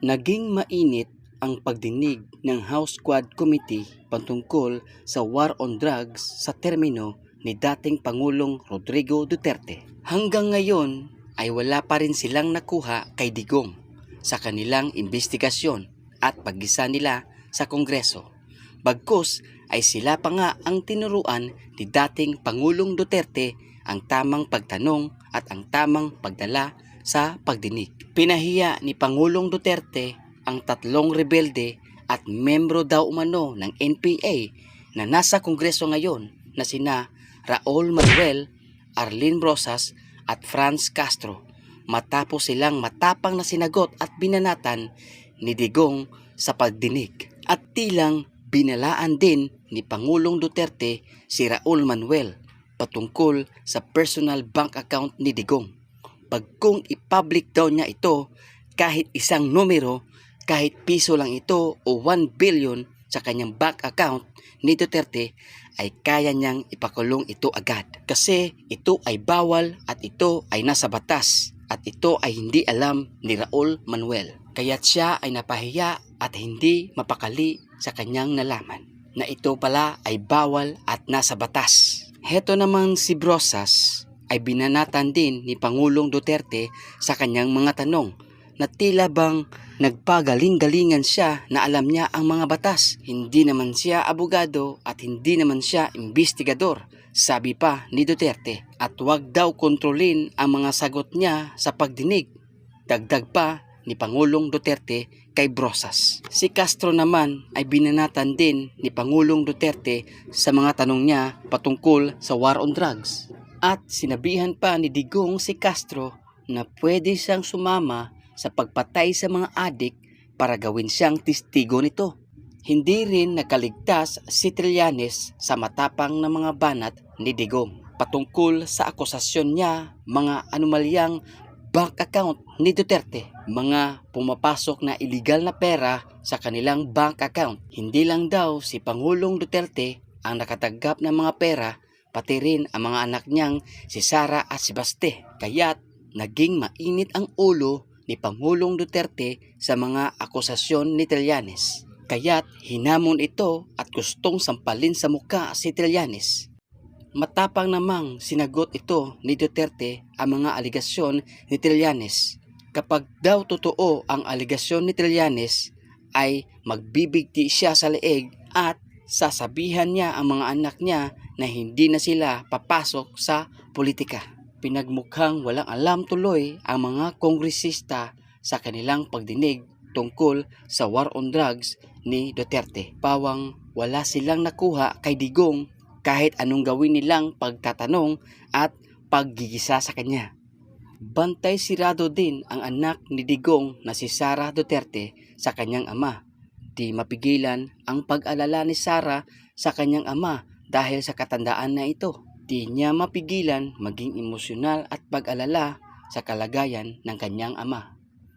Naging mainit ang pagdinig ng House Quad Committee patungkol sa War on Drugs sa termino ni dating Pangulong Rodrigo Duterte. Hanggang ngayon ay wala pa rin silang nakuha kay Digong sa kanilang investigasyon at paggisa nila sa Kongreso. Bagkus ay sila pa nga ang tinuruan ni dating Pangulong Duterte ang tamang pagtanong at ang tamang pagdala sa pagdinig. Pinahiya ni Pangulong Duterte ang tatlong rebelde at membro daw umano ng NPA na nasa Kongreso ngayon na sina Raul Manuel, Arlene Brosas at Franz Castro matapos silang matapang na sinagot at binanatan ni Digong sa pagdinig. At tilang binalaan din ni Pangulong Duterte si Raul Manuel patungkol sa personal bank account ni Digong. Pagkung i-public daw niya ito, kahit isang numero, kahit piso lang ito o 1 billion sa kanyang bank account ni Duterte, ay kaya niyang ipakulong ito agad. Kasi ito ay bawal at ito ay nasa batas at ito ay hindi alam ni Raul Manuel. Kaya't siya ay napahiya at hindi mapakali sa kanyang nalaman na ito pala ay bawal at nasa batas. Heto naman si Brosas ay binanatan din ni Pangulong Duterte sa kanyang mga tanong na tila bang nagpagaling-galingan siya na alam niya ang mga batas. Hindi naman siya abogado at hindi naman siya investigador, sabi pa ni Duterte. At wag daw kontrolin ang mga sagot niya sa pagdinig. Dagdag pa ni Pangulong Duterte kay Brosas. Si Castro naman ay binanatan din ni Pangulong Duterte sa mga tanong niya patungkol sa war on drugs. At sinabihan pa ni Digong si Castro na pwede siyang sumama sa pagpatay sa mga adik para gawin siyang testigo nito. Hindi rin nakaligtas si Trillanes sa matapang na mga banat ni Digong patungkol sa akusasyon niya mga anomalyang bank account ni Duterte, mga pumapasok na illegal na pera sa kanilang bank account. Hindi lang daw si Pangulong Duterte ang nakatanggap ng mga pera, pati rin ang mga anak niyang si Sara at si Baste. Kaya't naging mainit ang ulo ni Pangulong Duterte sa mga akusasyon ni Trillanes. Kaya't hinamon ito at gustong sampalin sa muka si Trillanes. Matapang namang sinagot ito ni Duterte ang mga aligasyon ni Trillanes. Kapag daw totoo ang aligasyon ni Trillanes ay magbibigti siya sa leeg at sasabihan niya ang mga anak niya na hindi na sila papasok sa politika. Pinagmukhang walang alam tuloy ang mga kongresista sa kanilang pagdinig tungkol sa war on drugs ni Duterte. Pawang wala silang nakuha kay Digong kahit anong gawin nilang pagtatanong at paggigisa sa kanya. Bantay sirado din ang anak ni Digong na si Sara Duterte sa kanyang ama. Di mapigilan ang pag-alala ni Sara sa kanyang ama dahil sa katandaan na ito. Di niya mapigilan maging emosyonal at pag-alala sa kalagayan ng kanyang ama.